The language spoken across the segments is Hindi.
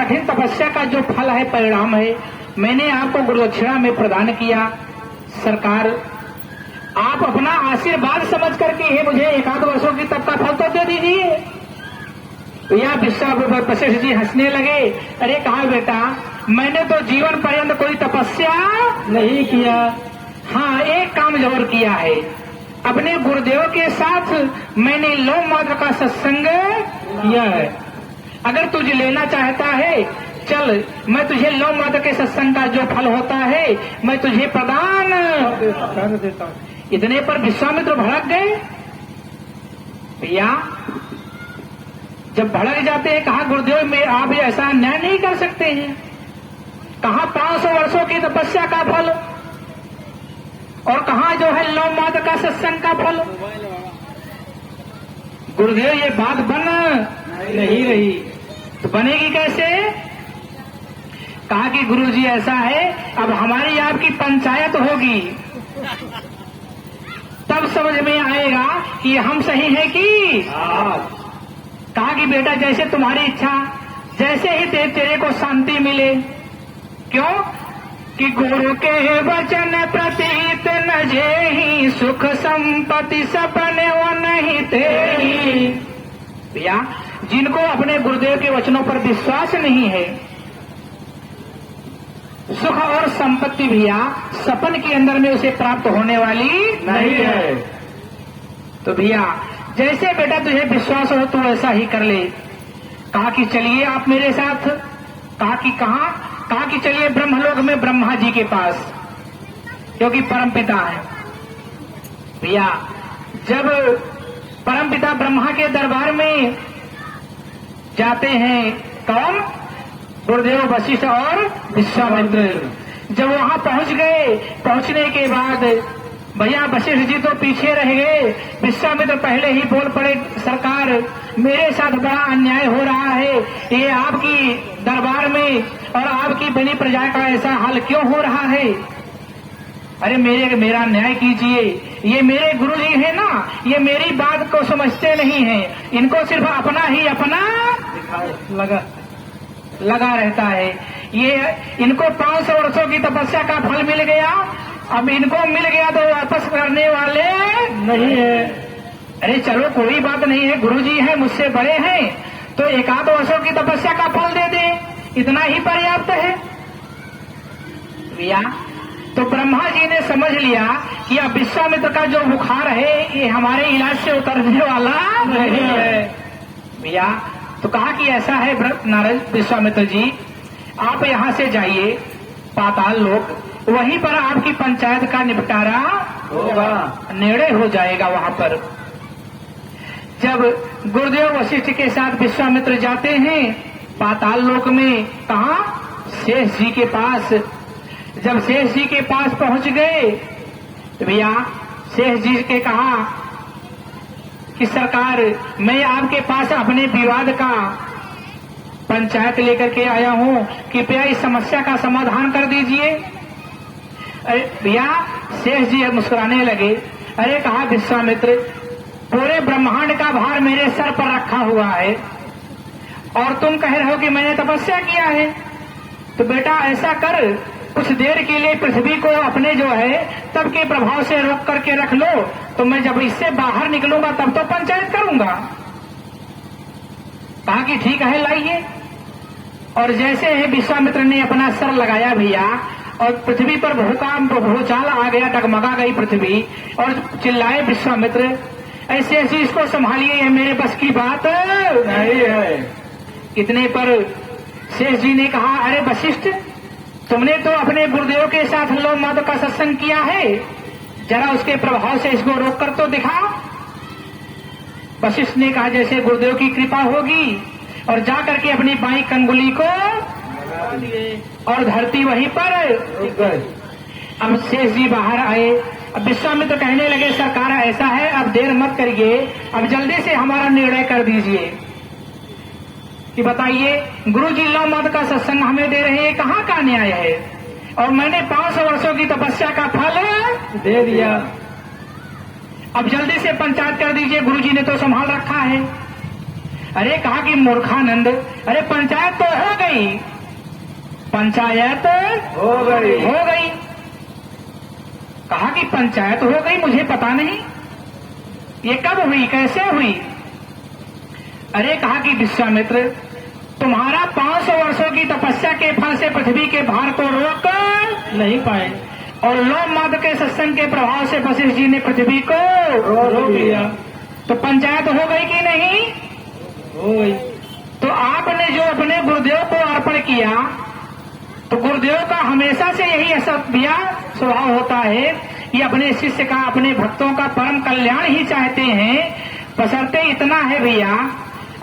कठिन तपस्या का जो फल है, परिणाम है, मैंने आपको गुरुदक्षिणा में प्रदान किया। सरकार, आप अपना आशीर्वाद समझ करके ही मुझे 1 वर्षों की तप का फल तो दे दीजिए। या वशिष्ठ जी हंसने लगे। अरे कहा बेटा, मैंने तो जीवन पर्यंत कोई तपस्या नहीं किया। हाँ, एक काम जरूर किया है, अपने गुरुदेव के साथ मैंने लौह मात्र का सत्संग किया है। अगर तुझे लेना चाहता है, चल, मैं तुझे लौह मात्र के सत्संग का जो फल होता है मैं तुझे प्रदान कर देता हूँ। इतने पर विश्वामित्र भड़क गए। भैया, जब भड़क जाते हैं, कहा गुरुदेव में आप ऐसा अन्याय नहीं कर सकते हैं। कहा 500 वर्षों की तपस्या का फल, और कहा जो है लौह मात्र का सत्संग का फल। गुरुदेव, ये बात बन नहीं रही, तो बनेगी कैसे? कहा कि गुरुजी ऐसा है, अब हमारी आपकी पंचायत होगी, तब समझ में आएगा कि हम सही है कि। कहा कि बेटा, जैसे तुम्हारी इच्छा, जैसे ही तेरे को शांति मिले। क्यों? कि गुरु के वचन प्रतीत न जेहि, सुख संपत्ति सपने वो नहीं तेहि। भैया, जिनको अपने गुरुदेव के वचनों पर विश्वास नहीं है, सुख और संपत्ति भैया सपन के अंदर में उसे प्राप्त होने वाली नहीं है। तो भैया, जैसे बेटा तुझे विश्वास हो तो ऐसा ही कर ले। कहा कि चलिए आप मेरे साथ। कहा कि कहां? कहा कि चलिए ब्रह्मलोक में ब्रह्मा जी के पास, क्योंकि परमपिता है। भैया, जब परमपिता ब्रह्मा के दरबार में जाते हैं, कौन? गुरुदेव वशिष्ठ और विश्वामित्र। जब वहां पहुंच गए, पहुंचने के बाद भैया वशिष्ठ जी तो पीछे रह गए। विश्वामित्र पहले ही बोल पड़े, सरकार, मेरे साथ बड़ा अन्याय हो रहा है। ये आपकी दरबार में और आपकी बनी प्रजा का ऐसा हाल क्यों हो रहा है? अरे मेरा न्याय कीजिए। ये मेरे गुरु जी है ना, ये मेरी बात को समझते नहीं है। इनको सिर्फ अपना ही अपना लगा रहता है। ये इनको 500 वर्षों की तपस्या का फल मिल गया, अब इनको मिल गया तो वापस करने वाले नहीं है। अरे चलो कोई बात नहीं है, गुरुजी हैं, मुझसे बड़े हैं, तो 1 वर्षों की तपस्या का फल दे दें, इतना ही पर्याप्त है। भैया, तो ब्रह्मा जी ने समझ लिया कि अब विश्वामित्र का जो बुखार है ये हमारे इलाज से उतरने वाला नहीं है। भैया, तो कहा कि ऐसा है नारद विश्वामित्र जी, आप यहां से जाइए पाताल लोक, वहीं पर आपकी पंचायत का निपटारा होगा, निर्णय हो जाएगा वहां पर। जब गुरुदेव वशिष्ठ के साथ विश्वामित्र जाते हैं पाताल लोक में, कहा? शेष जी के पास। जब शेष जी के पास पहुंच गए तो भैया शेष जी के कहा कि सरकार, मैं आपके पास अपने विवाद का पंचायत लेकर के आया हूं, कृपया इस समस्या का समाधान कर दीजिए। अरे भैया, शेष जी मुस्कुराने लगे। अरे कहा विश्वामित्र, पूरे ब्रह्मांड का भार मेरे सर पर रखा हुआ है और तुम कह रहे हो कि मैंने तपस्या किया है, तो बेटा ऐसा कर, कुछ देर के लिए पृथ्वी को अपने जो है तब के प्रभाव से रोक करके रख लो, तो मैं जब इससे बाहर निकलूंगा तब तो पंचायत करूंगा। कहा कि ठीक है, लाइए। और जैसे ही विश्वामित्र ने अपना सर लगाया भैया, और पृथ्वी पर भूचाल आ गया, डगमगा गई पृथ्वी, और चिल्लाए विश्वामित्र, ऐसे ऐसे इसको संभालिए, ये मेरे बस की बात नहीं है। इतने पर शेष जी ने कहा, अरे वशिष्ठ, तुमने तो अपने गुरुदेव के साथ लौह मात्र का सत्संग किया है, जरा उसके प्रभाव से इसको रोक कर तो दिखा। वशिष्ठ ने कहा, जैसे गुरुदेव की कृपा होगी, और जाकर के अपनी बाई कंगुली को और धरती वहीं पर रुक गई। अब शेष जी बाहर आए। अब विश्वामित्र कहने लगे, सरकार ऐसा है, अब देर मत करिए, अब जल्दी से हमारा निर्णय कर दीजिए कि बताइए, गुरु जी लौह मात्र का सत्संग हमें दे रहे हैं, कहाँ का न्याय है? और मैंने 500 वर्षों की तपस्या का फल दे दिया, अब जल्दी से पंचायत कर दीजिए, गुरु जी ने तो संभाल रखा है। अरे कहा कि मूर्खानंद, अरे पंचायत तो हो गई, पंचायत हो गई। कहा कि पंचायत हो गई, मुझे पता नहीं, ये कब हुई, कैसे हुई? अरे कहा कि विश्वामित्र, तुम्हारा 500 वर्षों की तपस्या के फल से पृथ्वी के भार को रोक नहीं पाए और लोम माद के सत्संग के प्रभाव से वशिष्ठ जी ने पृथ्वी को रोक लिया। तो पंचायत हो गई कि नहीं? हो गई। तो आपने जो अपने गुरुदेव को अर्पण किया, तो गुरुदेव का हमेशा से यही ऐसा स्वभाव होता है कि अपने शिष्य का, अपने भक्तों का परम कल्याण ही चाहते हैं। बशर्ते इतना है भैया,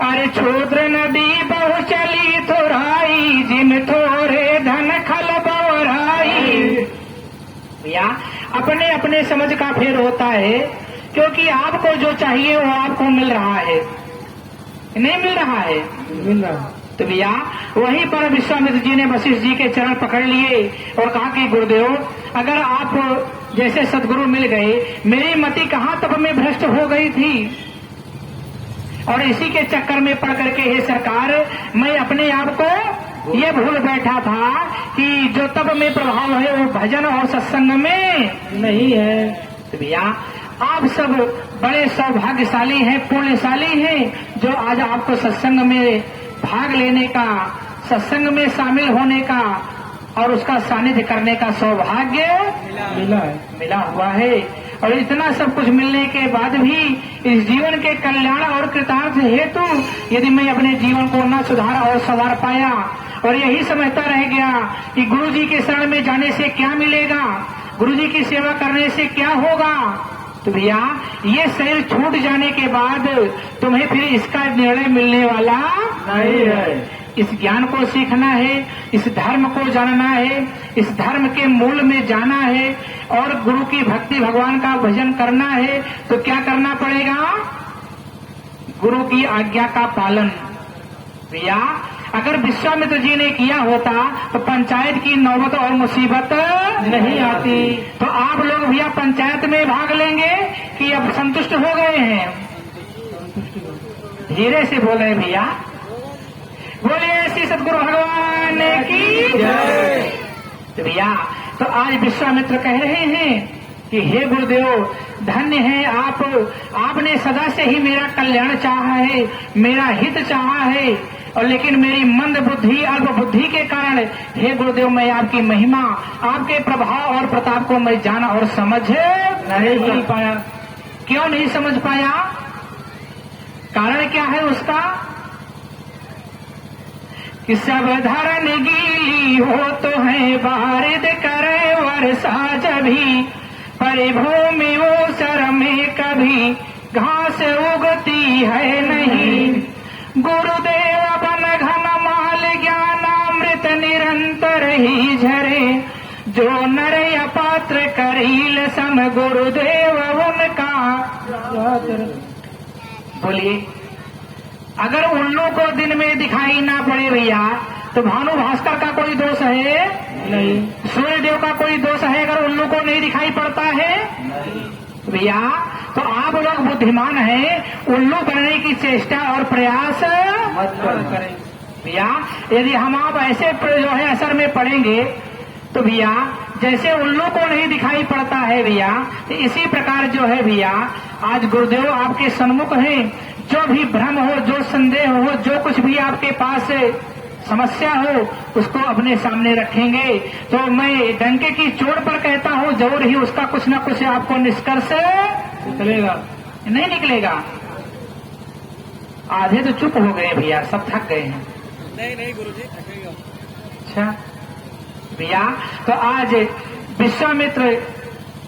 अरे क्षुद्र नदी बहु चली थोराई, जिन थोरे धन खल बवराई। भैया अपने अपने समझ का फेर होता है, क्योंकि आपको जो चाहिए वो आपको मिल रहा है, नहीं मिल रहा है? मिल रहा। तो भैया वहीं पर विश्वामित्र जी ने वशिष्ठ जी के चरण पकड़ लिए और कहा कि गुरुदेव, अगर आप जैसे सदगुरु मिल गए, मेरी मति कहाँ तप में भ्रष्ट हो गई थी, और इसी के चक्कर में पड़ करके हे सरकार, मैं अपने आप को ये भूल बैठा था कि जो तप में प्रभाव है वो भजन और सत्संग में नहीं है। तो भैया आप सब बड़े सौभाग्यशाली हैं, पुण्यशाली हैं, जो आज आपको सत्संग में भाग लेने का, सत्संग में शामिल होने का और उसका सानिध्य करने का सौभाग्य मिला हुआ है। और इतना सब कुछ मिलने के बाद भी इस जीवन के कल्याण और कृतार्थ हेतु यदि मैं अपने जीवन को न सुधार और संवार पाया और यही समझता रह गया कि गुरु जी के शरण में जाने से क्या मिलेगा, गुरु जी की सेवा करने से क्या होगा, तो भैया ये शरीर छूट जाने के बाद तुम्हें फिर इसका निर्णय मिलने वाला नहीं है। इस ज्ञान को सीखना है, इस धर्म को जानना है, इस धर्म के मूल में जाना है और गुरु की भक्ति, भगवान का भजन करना है। तो क्या करना पड़ेगा? गुरु की आज्ञा का पालन। भैया अगर विश्वामित्र जी ने किया होता तो पंचायत की नौबत और मुसीबत नहीं आती। तो आप लोग भैया पंचायत में भाग लेंगे कि अब संतुष्ट हो गए हैं? धीरे से बोल रहे भैया, बोलिए श्री सद्गुरु भगवान की जय। तो भैया तो आज विश्वामित्र कह रहे हैं कि हे गुरुदेव, धन्य है आप, आपने सदा से ही मेरा कल्याण चाहा है, मेरा हित चाहा है, और लेकिन मेरी मंद बुद्धि, अल्प बुद्धि के कारण हे गुरुदेव मैं आपकी महिमा, आपके प्रभाव और प्रताप को मैं जान और समझ नहीं पाया। क्यों नहीं समझ पाया? कारण क्या है उसका? कि सब धरन गीली हो तो है, बारिद करे वर्षा जभी, परिभूमि वो सर में कभी घास उगती है नहीं। गुरुदेव बन घन माल ज्ञानामृत निरंतर ही झरे, जो नर अपात्र करील सम गुरुदेव उनका। बोलिए, अगर उल्लू को दिन में दिखाई ना पड़े भैया तो भानु भास्कर का कोई दोष है? नहीं। सूर्य देव का कोई दोष है अगर उल्लू को नहीं दिखाई पड़ता है? भैया तो आप लोग बुद्धिमान हैं, उल्लू बनने की चेष्टा और प्रयास मत करें। भैया यदि हम आप ऐसे जो है असर में पड़ेंगे तो भैया जैसे उल्लू को नहीं दिखाई पड़ता है भैया, तो इसी प्रकार जो है भैया आज गुरुदेव आपके सन्मुख हैं। जो भी भ्रम हो, जो संदेह हो, जो कुछ भी आपके पास समस्या हो, उसको अपने सामने रखेंगे तो मैं डंके की चोट पर कहता हूँ जरूर ही उसका कुछ न कुछ आपको निष्कर्ष निकलेगा। नहीं निकलेगा? आधे तो चुप हो गए भैया, सब थक गए हैं। नहीं गुरुजी थकेगा। अच्छा भैया तो आज विश्वामित्र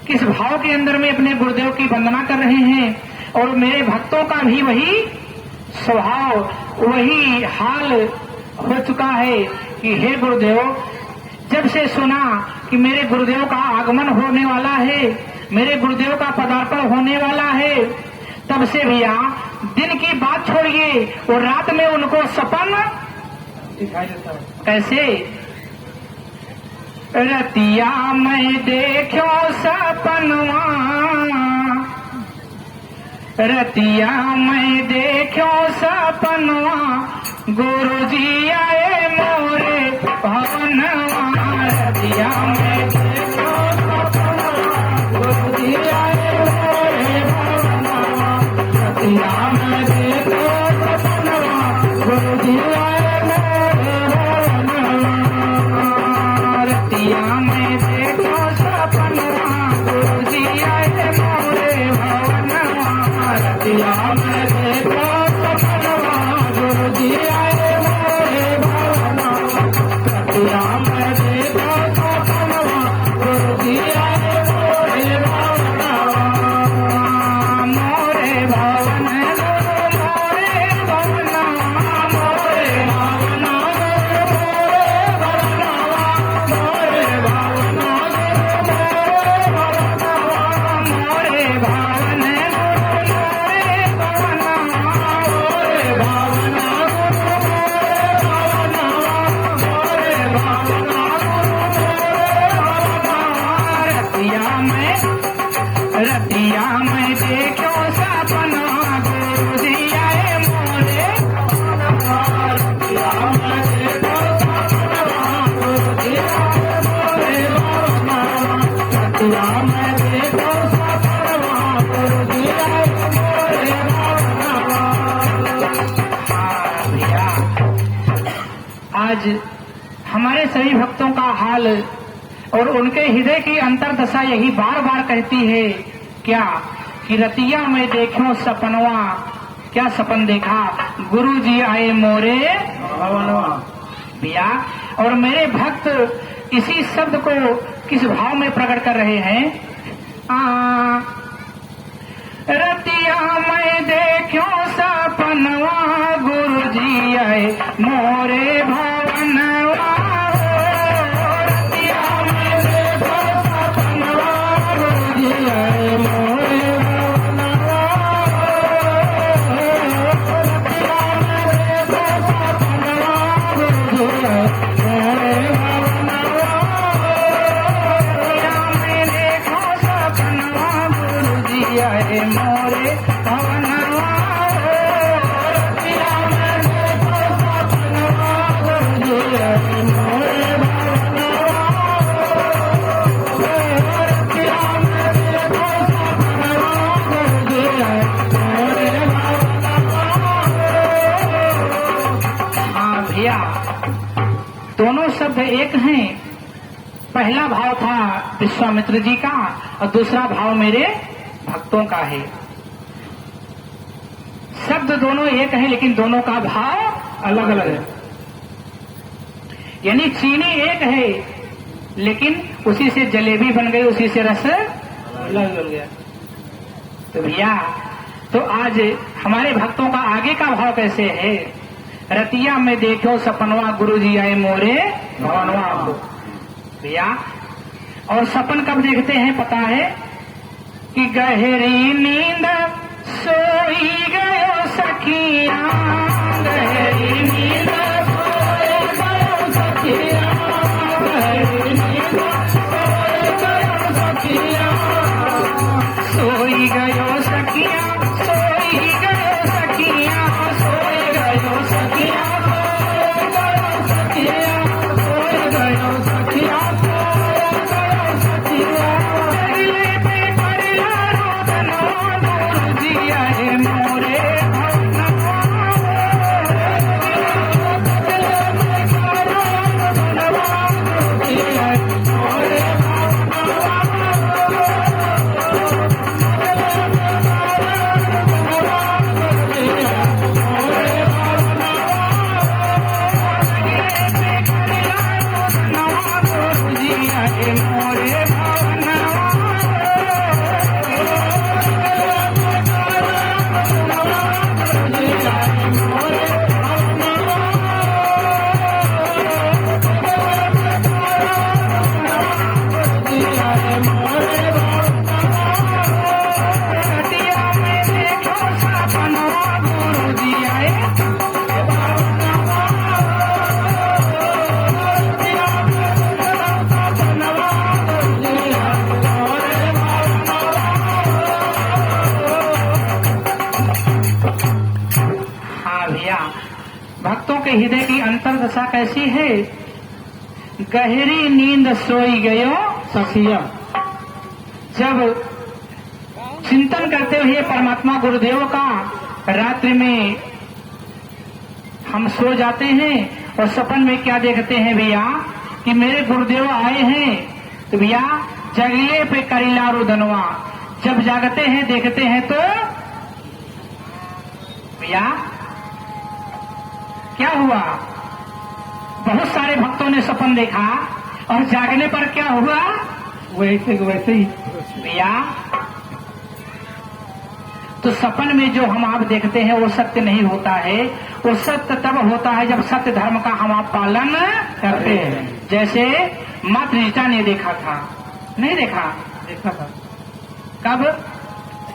किस भाव के अंदर में अपने गुरुदेव की वंदना कर रहे हैं और मेरे भक्तों का भी वही स्वभाव, वही हाल हो चुका है कि हे गुरुदेव, जब से सुना कि मेरे गुरुदेव का आगमन होने वाला है, मेरे गुरुदेव का पदार्पण होने वाला है, तब से भैया दिन की बात छोड़िए और रात में उनको सपन दिखाई देता है। कैसे? रतिया मैं देखो सपनवा, रतिया मैं देखो सपनवा गुरु जी आए मोरे भवनवा रतिया मैं देखो सपनवा गुरु जी आए मोरे भवनवा रतिया मैं देखो सपनवा गुरु जी आए मोरे भवनवा रतिया मैं देखो सपनवा गुरु जी आए मोरे भवनवा रतिया मैं देखो सपनवा गुरु जी आए मोरे भवनवा रतिया मैं देखो सपनवा गुरु जी आए मोरे भवनवा मोरे भवन मोरे भवनवा मोरे भवनवा मोरे भवनवा मोरे भवन रतिया मैं देखो सपना गुरु जी आए मोरे रतिया मैं देखो सपना गुरु जी आए मोरे रतिया मैं देखो सपना गुरु जी आए मोरे भैया आज हमारे सभी भक्तों का हाल और उनके हृदय की अंतर्दशा यही बार बार कहती है क्या कि रतिया में देखो सपनवा क्या सपन देखा गुरु जी आए मोरे भवनवा भैया और मेरे भक्त इसी शब्द को किस भाव में प्रकट कर रहे हैं रतिया में देखो सपनवा गुरु जी आए मोरे भवनवा मोरे भवनवा रतिया मैं देखो सपनवा गुरु जी आए मोरे भवनवा रतिया मैं देखो सपनवा गुरु जी आए मोरे भवनवा। हाँ भैया दोनों शब्द एक हैं। पहला भाव था विश्वामित्र जी का और दूसरा भाव मेरे भक्तों का है। शब्द दोनों एक है लेकिन दोनों का भाव अलग अलग है। यानी चीनी एक है लेकिन उसी से जलेबी बन गई, उसी से रस अलग बन गया। तो भैया तो आज हमारे भक्तों का आगे का भाव कैसे है? रतिया में देखो सपनवा गुरु जी आए मोरे भवनवा भैया। और सपन कब देखते हैं पता है कि गहरी नींद सोई गयो सखिया गहरी नींद सोई गयो सखिया गहरी नींद सोई गयो सखिया सोई गयो सखिया सोई गयो सखिया सोई गयो सखिया सोई गयो सखिया मोरे के हृदय की अंतर्दशा कैसी है? गहरी नींद सोई गयो सखिया। जब चिंतन करते हुए परमात्मा गुरुदेव का रात्रि में हम सो जाते हैं और सपन में क्या देखते हैं भैया कि मेरे गुरुदेव आए हैं, तो भैया जगले पे करीला रुदनवा। जब जागते हैं देखते हैं तो भैया क्या हुआ? बहुत सारे भक्तों ने सपन देखा और जागने पर क्या हुआ? वैसे ही भैया तो सपन में जो हम आप देखते हैं वो सत्य नहीं होता है। वो सत्य तब होता है जब सत्य धर्म का हम आप पालन करते हैं। जैसे माँ त्रिजटा ने देखा था, नहीं देखा? देखा था। कब?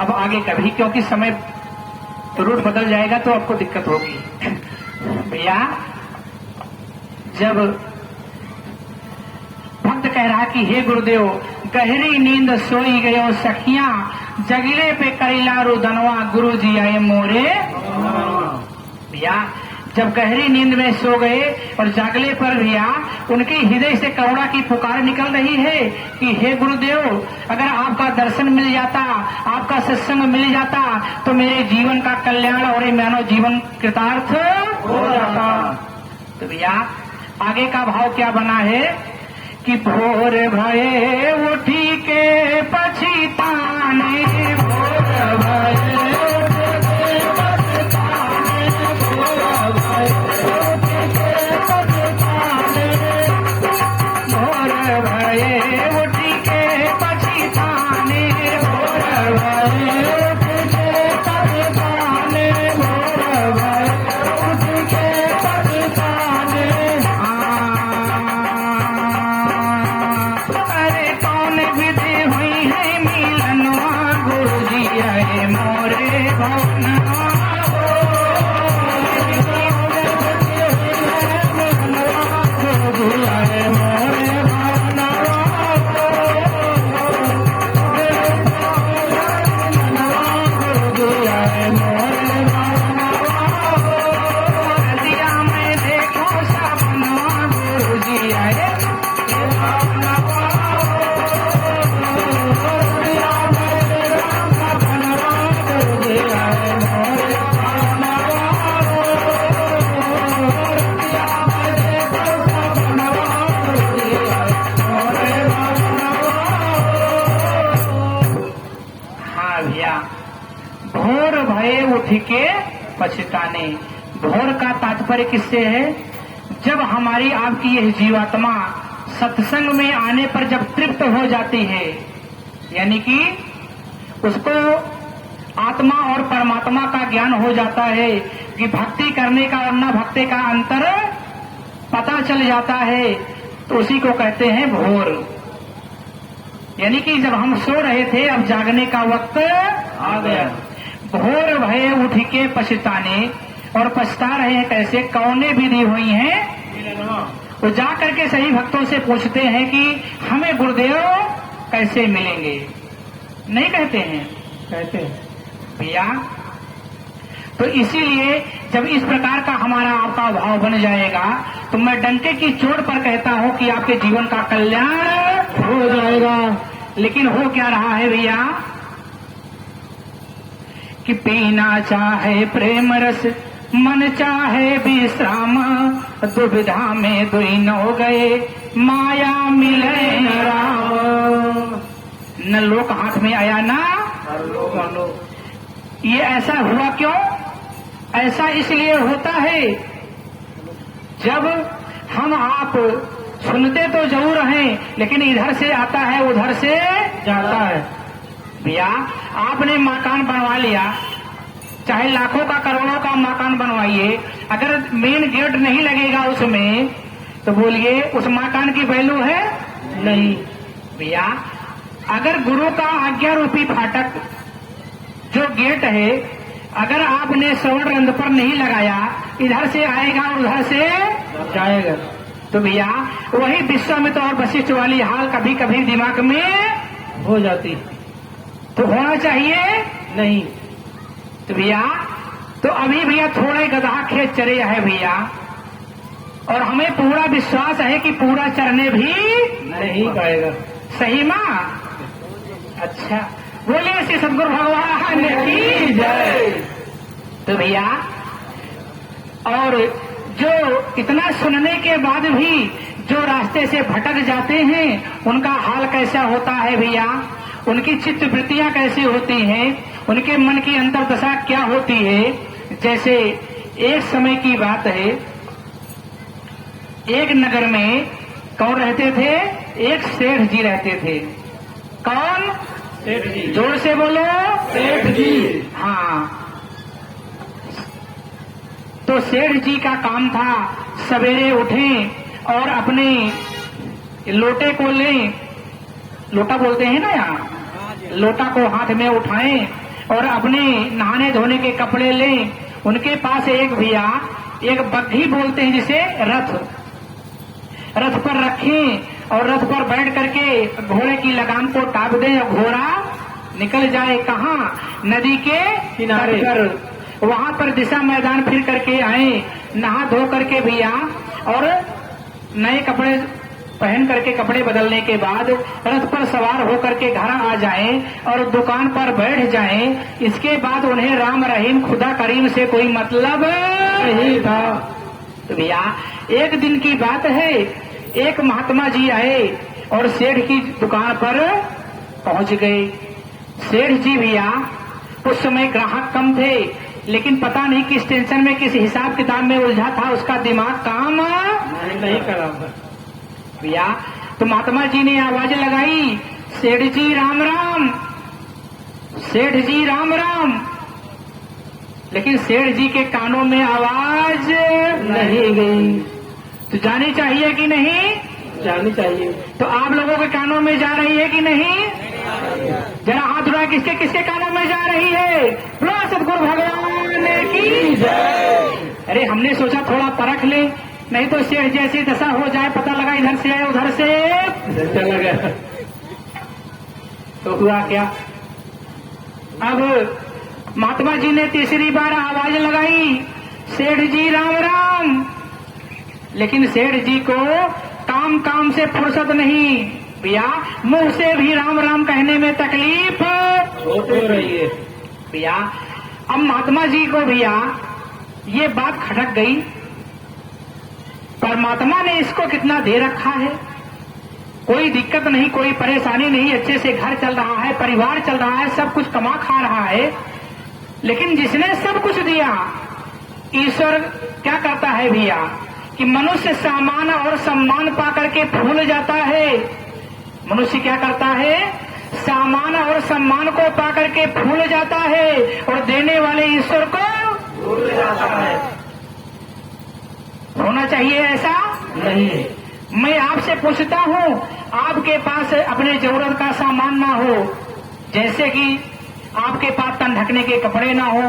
अब आगे कभी, क्योंकि समय रूट बदल जाएगा तो आपको दिक्कत होगी। भैया जब भक्त कह रहा कि हे गुरुदेव गहरी नींद सोई गयो सखियां, जगले पे करीला रुदनवा गुरु जी आए मोरे। भैया जब गहरी नींद में सो गए और जागले पर भैया उनके हृदय से करुणा की पुकार निकल रही है कि हे गुरुदेव अगर आपका दर्शन मिल जाता, आपका सत्संग मिल जाता तो मेरे जीवन का कल्याण और मानव जीवन कृतार्थ हो जाता। तो भैया आगे का भाव क्या बना है कि भोर भये उठी के पछताने, भोर भये के पछताने। भोर का तात्पर्य किससे है? जब हमारी आपकी यह जीवात्मा सत्संग में आने पर जब तृप्त हो जाती है, यानी कि उसको आत्मा और परमात्मा का ज्ञान हो जाता है कि भक्ति करने का और न भक्ति का अंतर पता चल जाता है, तो उसी को कहते हैं भोर। यानी कि जब हम सो रहे थे अब जागने का वक्त आ गया। भोर भये उठ के पछताने, और पछता रहे हैं कैसे? कौने विधि हुई हैं? तो जा करके सही भक्तों से पूछते हैं कि हमें गुरुदेव कैसे मिलेंगे? नहीं कहते हैं? कहते हैं भैया। तो इसीलिए जब इस प्रकार का हमारा आपका भाव बन जाएगा तो मैं डंके की चोट पर कहता हूं कि आपके जीवन का कल्याण हो जाएगा। लेकिन हो क्या रहा है भैया कि पीना चाहे प्रेम रस, मन चाहे विश्राम, दुविधा में दुइन हो गए, माया मिले न राम। न लोक हाथ में आया ना ये ऐसा हुआ क्यों? ऐसा इसलिए होता है जब हम आप सुनते तो जरूर हैं लेकिन इधर से आता है उधर से जाता है। भैया आपने मकान बनवा लिया, चाहे लाखों का करोड़ों का मकान बनवाइए, अगर मेन गेट नहीं लगेगा उसमें तो बोलिए उस मकान की वैल्यू है? नहीं। भैया अगर गुरु का आज्ञा रूपी फाटक जो गेट है अगर आपने स्वर्ण रंध पर नहीं लगाया, इधर से आएगा और उधर से जाएगा, तो भैया वही विश्वामित्र और वशिष्ठ वाली हाल कभी कभी दिमाग में हो जाती। तो होना चाहिए नहीं। तो भैया तो अभी भैया थोड़े गधा खेत चले है भैया, और हमें पूरा विश्वास है कि पूरा चरने भी नहीं पाएगा। सही माँ। अच्छा, बोले श्री सदगुरु भगवान की जय। तो भैया, और जो इतना सुनने के बाद भी जो रास्ते से भटक जाते हैं उनका हाल कैसा होता है भैया, उनकी चित्त वृत्तियां कैसी होती हैं, उनके मन की अंतर्दशा क्या होती है। जैसे एक समय की बात है, एक नगर में कौन रहते थे? एक सेठ जी रहते थे। कौन? सेठ जी। जोर से बोलो। सेठ जी। हाँ, तो सेठ जी का काम था सवेरे उठें और अपने लोटे को लें, लोटा बोलते हैं ना यहाँ, लोटा को हाथ में उठाएं और अपने नहाने धोने के कपड़े लें। उनके पास एक भैया एक बग्घी बोलते हैं जिसे रथ पर रखें और रथ पर बैठ करके घोड़े की लगाम को टाप दें और घोड़ा निकल जाए कहाँ? नदी के किनारे पर। वहां पर दिशा मैदान फिर करके आए, नहा धो करके भैया, और नए कपड़े पहन करके कपड़े बदलने के बाद रथ पर सवार होकर के घर आ जाएं और दुकान पर बैठ जाएं। इसके बाद उन्हें राम रहीम खुदा करीम से कोई मतलब नहीं था। तो भैया, एक दिन की बात है, एक महात्मा जी आए और सेठ की दुकान पर पहुंच गए। सेठ जी भैया उस समय ग्राहक कम थे, लेकिन पता नहीं किस टेंशन में, किस हिसाब किताब में उलझा था, उसका दिमाग काम नहीं कर रहा था भैया। तो महात्मा जी ने आवाज लगाई, सेठ जी राम राम, सेठ जी राम राम। लेकिन सेठ जी के कानों में आवाज नहीं गई। तो जानी चाहिए कि नहीं? जानी चाहिए। तो आप लोगों के कानों में जा रही है कि नहीं? जरा हाथ उठाए, किसके किसके कानों में जा रही है? बोलो सदगुरु भगवान की जय। अरे हमने सोचा थोड़ा परख ले, नहीं तो सेठ जैसी दशा हो जाए, पता लगा इधर से आए उधर से चला गया। तो हुआ क्या? अब महात्मा जी ने तीसरी बार आवाज लगाई, सेठ जी राम राम। लेकिन सेठ जी को काम काम से फुर्सत नहीं भैया, मुंह से भी राम राम कहने में तकलीफ हो रही है भैया। अब महात्मा जी को भैया ये बात खटक गई, परमात्मा ने इसको कितना दे रखा है, कोई दिक्कत नहीं, कोई परेशानी नहीं, अच्छे से घर चल रहा है, परिवार चल रहा है, सब कुछ कमा खा रहा है। लेकिन जिसने सब कुछ दिया, ईश्वर क्या करता है भैया कि मनुष्य सामान और सम्मान पा करके भूल जाता है। मनुष्य क्या करता है? सामान और सम्मान को पा करके भूल जाता है और देने वाले ईश्वर को भूल जाता है। होना चाहिए ऐसा नहीं। मैं आपसे पूछता हूँ, आपके पास अपने जरूरत का सामान ना हो, जैसे कि आपके पास तन ढकने के कपड़े ना हो,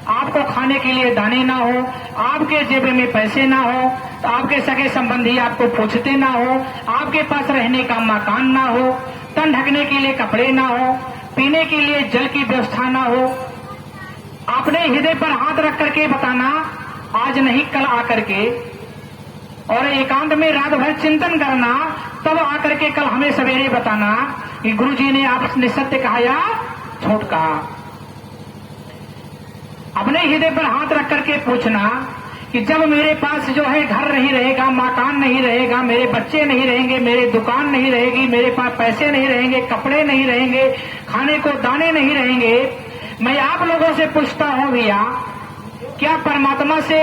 आपको खाने के लिए दाने ना हो, आपके जेब में पैसे ना हो, तो आपके सगे संबंधी आपको पूछते ना हो, आपके पास रहने का मकान ना हो, तन ढकने के लिए कपड़े ना हो, पीने के लिए जल की व्यवस्था ना हो, आपने हृदय पर हाथ रख करके बताना आज नहीं कल आकर के, और एकांत में रात भर चिंतन करना, तब आकर के कल हमें सवेरे बताना कि गुरुजी ने आपने सत्य कहा या झूठ कहा। अपने हृदय पर हाथ रख करके पूछना कि जब मेरे पास जो है घर नहीं रहेगा, मकान नहीं रहेगा, मेरे बच्चे नहीं रहेंगे, मेरे दुकान नहीं रहेगी, मेरे पास पैसे नहीं रहेंगे, कपड़े नहीं रहेंगे, खाने को दाने नहीं रहेंगे, मैं आप लोगों से पूछता हूं भैया, क्या परमात्मा से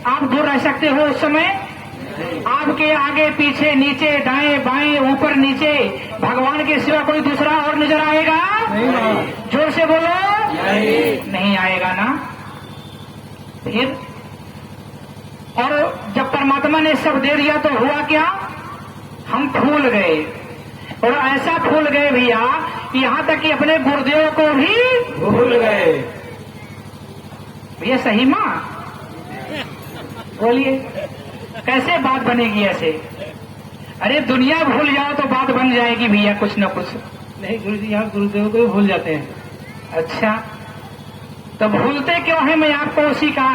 आप दूर रह सकते हो? उस समय आपके आगे पीछे नीचे दाएं बाएं ऊपर नीचे भगवान के सिवा कोई दूसरा और नजर आएगा? जोर से बोलो। नहीं आएगा ना। फिर और जब परमात्मा ने सब दे दिया तो हुआ क्या? हम फूल गए, और ऐसा फूल गए भैया यहां तक कि अपने गुरुदेव को भी भूल गए। भैया सही माँ बोलिए, कैसे बात बनेगी ऐसे? अरे दुनिया भूल जाओ तो बात बन जाएगी भैया कुछ न कुछ। नहीं गुरुजी, यहाँ गुरुदेव को भी भूल जाते हैं। अच्छा, तो भूलते क्यों है? मैं आपको उसी का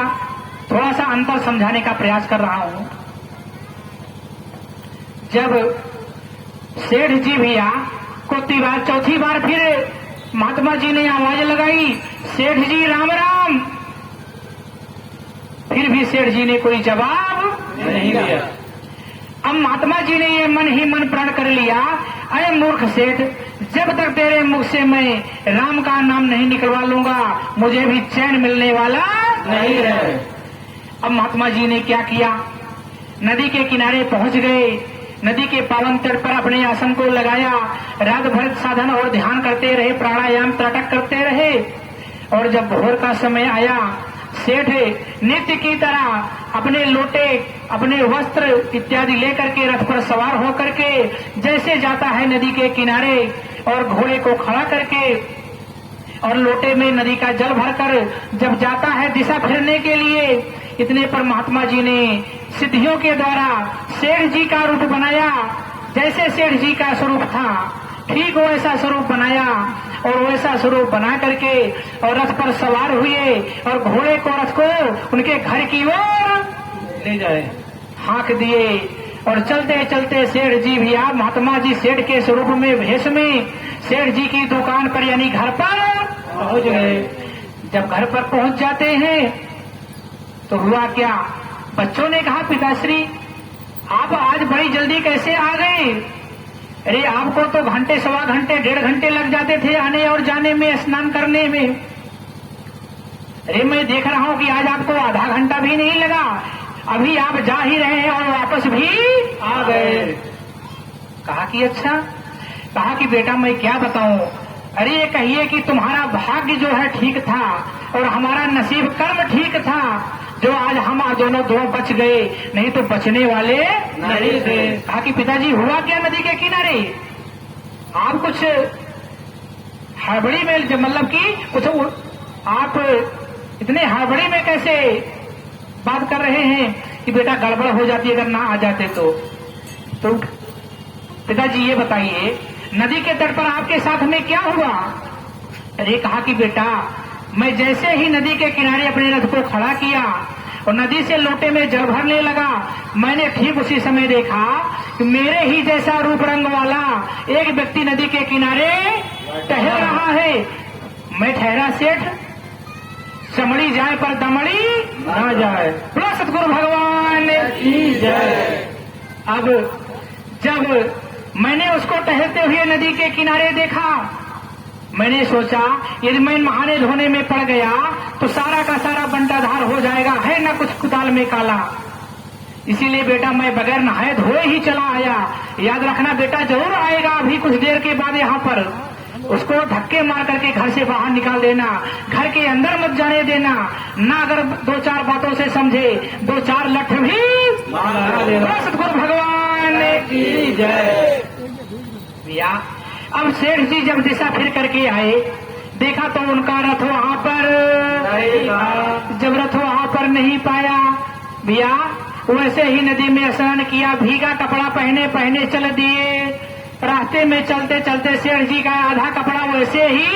थोड़ा सा अंतर समझाने का प्रयास कर रहा हूं। जब सेठ जी भैया को चौथी बार फिर महात्मा जी ने आवाज लगाई, सेठ जी राम राम। फिर भी सेठ जी ने कोई जवाब नहीं दिया। अब महात्मा जी ने ये मन ही मन प्रण कर लिया, अरे मूर्ख सेठ, जब तक तेरे मुख से मैं राम का नाम नहीं निकलवा लूंगा मुझे भी चैन मिलने वाला नहीं है। अब महात्मा जी ने क्या किया, नदी के किनारे पहुंच गए, नदी के पावन तट पर अपने आसन को लगाया, रात भर साधन और ध्यान करते रहे, प्राणायाम त्रटक करते रहे। और जब भोर का समय आया, सेठ नित्य की तरह अपने लोटे, अपने वस्त्र इत्यादि लेकर के रथ पर सवार होकर के जैसे जाता है नदी के किनारे, और घोड़े को खड़ा करके और लोटे में नदी का जल भरकर जब जाता है दिशा फिरने के लिए, इतने पर महात्मा जी ने सिद्धियों के द्वारा सेठ जी का रूप बनाया। जैसे सेठ जी का स्वरूप था ठीक वैसा स्वरूप बनाया, और वैसा स्वरूप बना करके और रथ पर सवार हुए और घोड़े को, रथ को उनके घर की ओर ले जाए, हाँक दिए। और चलते चलते सेठ जी भी आप महात्मा जी सेठ के स्वरूप में, भेष में सेठ जी की दुकान पर यानी घर पर पहुंच गए। जब घर पर पहुंच जाते हैं तो हुआ क्या, बच्चों ने कहा पिताश्री आप आज बड़ी जल्दी कैसे आ गए? अरे आपको तो घंटे, सवा घंटे, 1.5 घंटे लग जाते थे आने और जाने में, स्नान करने में। अरे मैं देख रहा हूं कि आज आपको आधा घंटा भी नहीं लगा, अभी आप जा ही रहे हैं और वापस भी आ गए। कहा कि अच्छा। कहा कि बेटा मैं क्या बताऊं, अरे ये कहिए कि तुम्हारा भाग्य जो है ठीक था और हमारा नसीब कर्म ठीक था, जो आज हम दोनों दो बच गए, नहीं तो बचने वाले नहीं थे। कहा कि पिताजी हुआ क्या नदी के किनारे? आप कुछ हड़बड़ी में, मतलब कि कुछ आप इतने हड़बड़ी में कैसे बात कर रहे हैं कि बेटा गड़बड़ हो जाती अगर ना आ जाते तो पिताजी ये बताइए नदी के तट पर आपके साथ में क्या हुआ? अरे कहा कि बेटा मैं जैसे ही नदी के किनारे अपने रथ को खड़ा किया और नदी से लोटे में जल भरने लगा, मैंने ठीक उसी समय देखा कि मेरे ही जैसा रूप रंग वाला एक व्यक्ति नदी के किनारे टहल रहा है। मैं ठहरा सेठ, चमड़ी जाए पर दमड़ी ना जाए। बोलो सतगुरु भगवान की जय। अब जब मैंने उसको टहलते हुए नदी के किनारे देखा, मैंने सोचा यदि मैं नहाने धोने में पड़ गया तो सारा का सारा बंटाधार हो जाएगा, है ना कुछ कुदाल में काला। इसीलिए बेटा मैं बगैर नहाए धोए ही चला आया। याद रखना बेटा जरूर आएगा अभी कुछ देर के बाद यहाँ पर, उसको धक्के मार करके घर से बाहर निकाल देना, घर के अंदर मत जाने देना, ना अगर 2-4 बातों से समझे 2-4 लठ भी मारा देना। सतगुरु भगवान की जय। भैया अब सेठ जी जब दिशा फिर करके आए, देखा तो उनका रथ वहां पर नहीं था। जब रथ वहां पर नहीं पाया भैया, वैसे ही नदी में स्नान किया, भीगा कपड़ा पहने पहने चल दिए। रास्ते में चलते चलते सेठ जी का आधा कपड़ा वैसे ही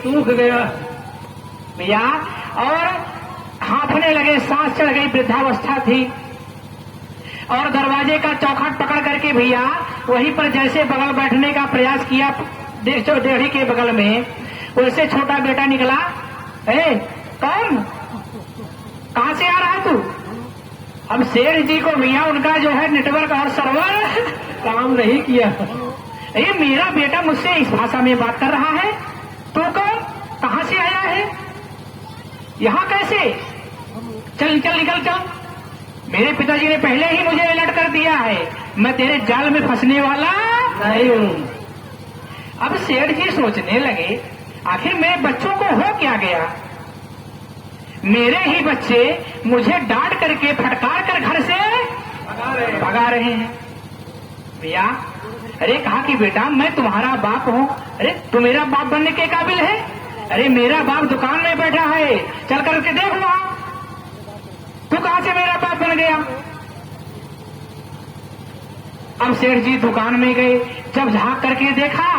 सूख गया भैया, और हांफने लगे, सांस चढ़ गई, वृद्धावस्था थी। और दरवाजे का चौखट पकड़ करके भैया वहीं पर जैसे बगल बैठने का प्रयास किया, डेढ़ी के बगल में, वैसे छोटा बेटा निकला। ए कौन, कहां से आ रहा तू? अब शेर जी को भैया उनका जो है नेटवर्क और सर्वर काम नहीं किया। ये मेरा बेटा मुझसे इस भाषा में बात कर रहा है, तू कौन, कहां से आया है, यहां कैसे? चल चल निकल चल। मेरे पिताजी ने पहले ही मुझे अलर्ट कर दिया है, मैं तेरे जाल में फंसने वाला नहीं हूँ। अब सेठ जी सोचने लगे आखिर मेरे बच्चों को हो क्या गया, मेरे ही बच्चे मुझे डांट करके फटकार कर घर से भगा रहे हैं। भैया अरे कहा कि बेटा मैं तुम्हारा बाप हूँ। अरे तू मेरा बाप बनने के काबिल है? अरे मेरा बाप दुकान में बैठा है, चल करके देख वहां, तू कहां से मेरा बाप बन गया? अब सेठ जी दुकान में गए, जब झांक करके देखा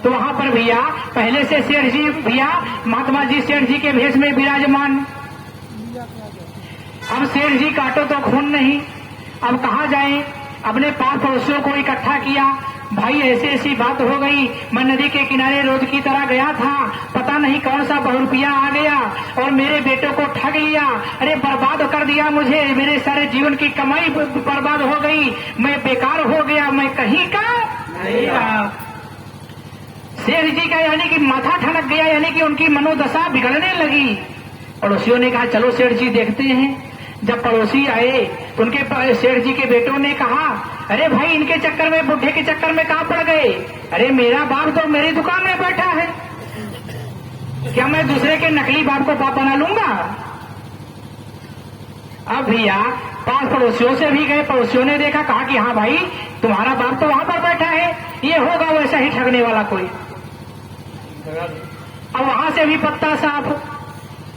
तो वहां पर भैया पहले से सेठ जी भैया महात्मा जी सेठ जी के भेष में विराजमान। अब सेठ जी काटो तो खून नहीं, अब कहां जाएं? अपने पास पड़ोसियों को इकट्ठा किया। भाई ऐसी ऐसी बात हो गई, मैं नदी के किनारे रोज की तरह गया था, पता नहीं कौन सा बहुरुपया आ गया और मेरे बेटों को ठग लिया। अरे बर्बाद कर दिया मुझे, मेरे सारे जीवन की कमाई बर्बाद हो गई, मैं बेकार हो गया, मैं कहीं का नहीं रहा। सेठ जी का यानी कि माथा ठनक गया, यानी कि उनकी मनोदशा बिगड़ने लगी। पड़ोसियों ने कहा चलो सेठ जी देखते हैं। जब पड़ोसी आए तो उनके सेठ जी के बेटों ने कहा अरे भाई इनके चक्कर में, बुढ़े के चक्कर में कहां पड़ गए? अरे मेरा बाप तो मेरी दुकान में बैठा है, क्या मैं दूसरे के नकली बाप को बाप बना लूंगा? अब भैया पास पड़ोसियों से भी गए, पड़ोसियों ने देखा, कहा कि हाँ भाई तुम्हारा बाप तो वहां पर बैठा है, ये होगा वैसा ही ठगने वाला कोई। अब वहां से भी पत्ता साफ।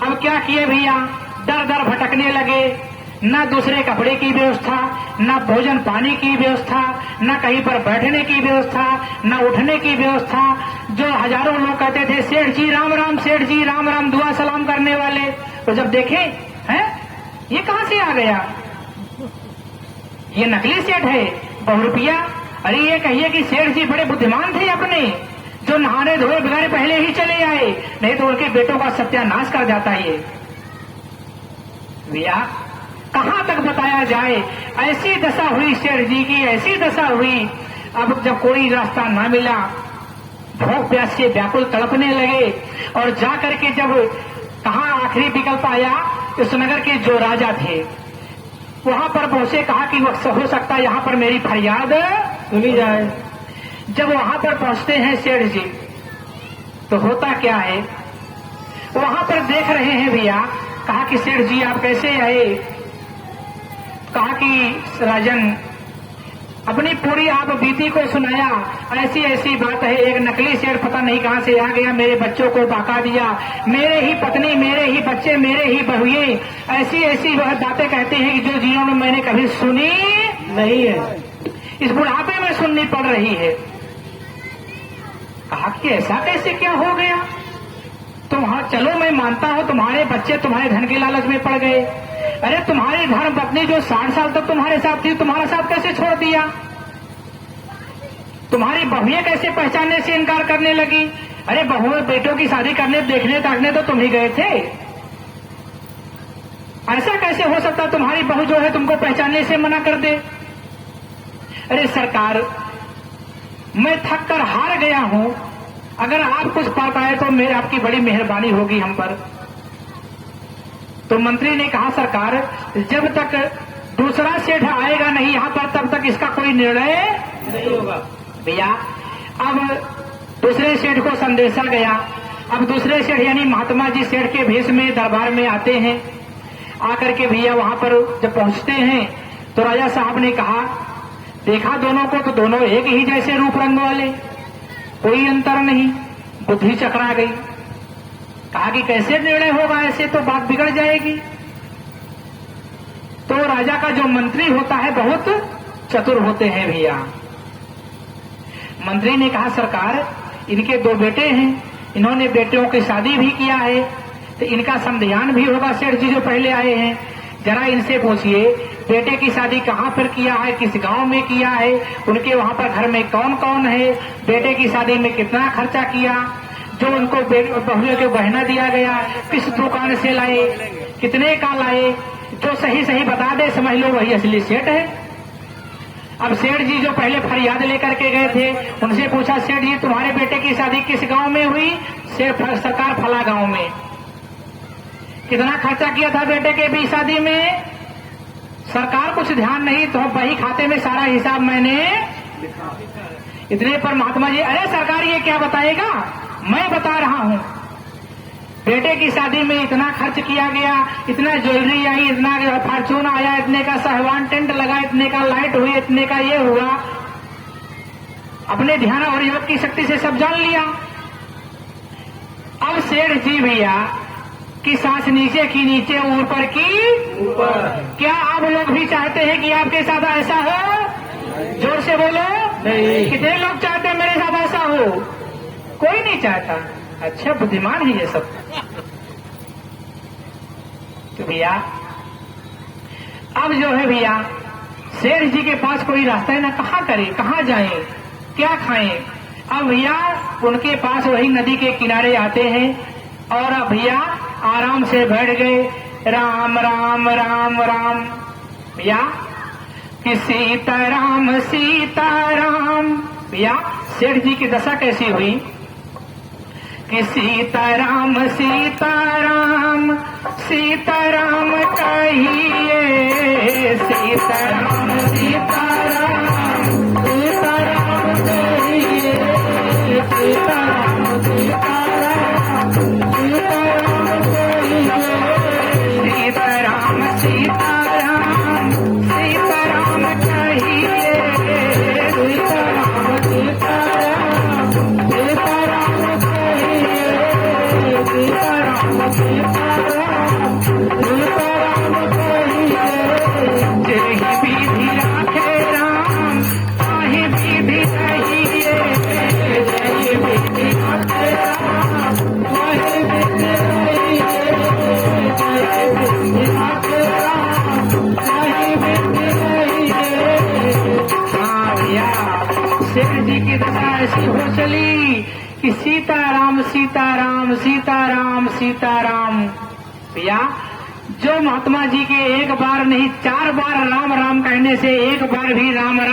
अब क्या किए भैया, दर दर भटकने लगे, न दूसरे कपड़े की व्यवस्था, न भोजन पानी की व्यवस्था, न कहीं पर बैठने की व्यवस्था, न उठने की व्यवस्था। जो हजारों लोग कहते थे सेठ जी राम राम, सेठ जी राम राम, दुआ सलाम करने वाले, तो जब देखे हैं ये कहां से आ गया, ये नकली सेठ है, बहुरुपया। अरे ये कहिए कि सेठ जी बड़े बुद्धिमान थे अपने, जो नहाने धोए बगैर पहले ही चले आए, नहीं तो उनके बेटों का सत्यानाश कर जाता ये। भैया कहां तक बताया जाए, ऐसी दशा हुई सेठ जी की, ऐसी दशा हुई। अब जब कोई रास्ता ना मिला, भूख प्यास से व्याकुल तड़पने लगे, और जाकर के जब कहा आखिरी विकल्प आया, उस नगर के जो राजा थे वहां पर पहुंचे, कहा कि हो सकता है यहां पर मेरी फरियाद सुनी जाए। जब वहां पर पहुंचते हैं सेठ जी, तो होता क्या है, वहां पर देख रहे हैं भैया, कहा कि सेठ जी आप कैसे आए? कहा कि राजन अपनी पूरी आप बीती को सुनाया, ऐसी ऐसी बात है, एक नकली सेठ पता नहीं कहां से आ गया, मेरे बच्चों को बहका दिया, मेरे ही पत्नी, मेरे ही बच्चे, मेरे ही बहुए, ऐसी ऐसी वह बातें कहते हैं कि जो जीवन में मैंने कभी सुनी नहीं है, इस बुढ़ापे में सुननी पड़ रही है। कहा कि ऐसा कैसे क्या हो गया? चलो मैं मानता हूं तुम्हारे बच्चे तुम्हारे धन के लालच में पड़ गए, अरे तुम्हारी धर्म पत्नी जो 60 साल तक तुम्हारे साथ थी, तुम्हारा साथ कैसे छोड़ दिया? तुम्हारी बहुएं कैसे पहचानने से इनकार करने लगी? अरे बहुएं बेटों की शादी करने, देखने ताकने तो तुम ही गए थे, ऐसा कैसे हो सकता तुम्हारी बहू जो है तुमको पहचानने से मना कर दे? अरे सरकार मैं थक कर हार गया हूं, अगर आप कुछ पा पाए तो मेरी आपकी बड़ी मेहरबानी होगी हम पर। तो मंत्री ने कहा सरकार जब तक दूसरा सेठ आएगा नहीं यहां पर तब तक इसका कोई निर्णय नहीं होगा। भैया अब दूसरे सेठ को संदेशा गया, अब दूसरे सेठ यानी महात्मा जी सेठ के भेष में दरबार में आते हैं। आकर के भैया वहां पर जब पहुंचते हैं तो राजा साहब ने कहा, देखा दोनों को तो दोनों एक ही जैसे रूप रंग वाले, कोई अंतर नहीं, बुद्धि चकरा गई। कहा कि कैसे निर्णय होगा, ऐसे तो बात बिगड़ जाएगी। तो राजा का जो मंत्री होता है बहुत चतुर होते हैं भैया। मंत्री ने कहा सरकार इनके 2 बेटे हैं, इन्होंने बेटियों की शादी भी किया है, तो इनका संध्यान भी होगा। सेठ जी जो पहले आए हैं जरा इनसे पूछिए बेटे की शादी कहाँ पर किया है, किस गांव में किया है, उनके वहां पर घर में कौन कौन है, बेटे की शादी में कितना खर्चा किया, जो उनको बहुए को गहना दिया गया किस दुकान से लाए, कितने का लाए, जो सही सही बता दे समझ लो वही असली सेठ है। अब सेठ जी जो पहले फरियाद लेकर के गए थे उनसे पूछा, सेठ जी तुम्हारे बेटे की शादी किस गांव में हुई? सरकार फला गांव में। कितना खर्चा किया था बेटे के भी शादी में? सरकार कुछ ध्यान नहीं, तो वही खाते में सारा हिसाब मैंने लिखा। इतने पर महात्मा जी, अरे सरकार ये क्या बताएगा, मैं बता रहा हूं, बेटे की शादी में इतना खर्च किया गया, इतना ज्वेलरी आई, इतना फॉर्चून आया, इतने का साहवान टेंट लगा, इतने का लाइट हुई, इतने का ये हुआ। अपने ध्यान और योग की शक्ति से सब जान लिया। अब सेठ जी भैया की सांस नीचे की नीचे, ऊपर की ऊपर। क्या आप लोग भी चाहते हैं कि आपके साथ ऐसा हो? जोर से बोलो। नहीं। कितने लोग चाहते हैं मेरे साथ ऐसा हो? कोई नहीं चाहता। अच्छा बुद्धिमान है ये सब। तो भैया अब जो है भैया शेर जी के पास कोई रास्ता है ना, कहाँ करे, कहाँ जाए, क्या खाएं। अब भैया उनके पास वही नदी के किनारे आते हैं और अब भैया आराम से बैठ गए, राम राम राम राम। भैया कि सीताराम सीताराम। भैया सेठ जी की दशा कैसी हुई कि सीताराम सीताराम सीताराम कहिए, सीताराम सीताराम सीताराम कहिए, सीताराम सीताराम सीताराम कहिए, सीताराम सीताराम सीताराम कहिए, सीताराम सीताराम सीताराम कहिए, सीताराम सीताराम सीताराम कहिए। जेहि विधि राखे राम ताहि विधि रहिए, जेहि विधि राखे राम ताहि विधि रहिए, जेहि विधि राखे राम ताहि विधि रहिए। हाँ भैया शेर जी की दशा ऐसी हो चली कि सीताराम सीताराम सीताराम सीताराम। भैया जो महात्मा जी के एक बार नहीं 4 बार राम राम कहने से एक बार भी राम राम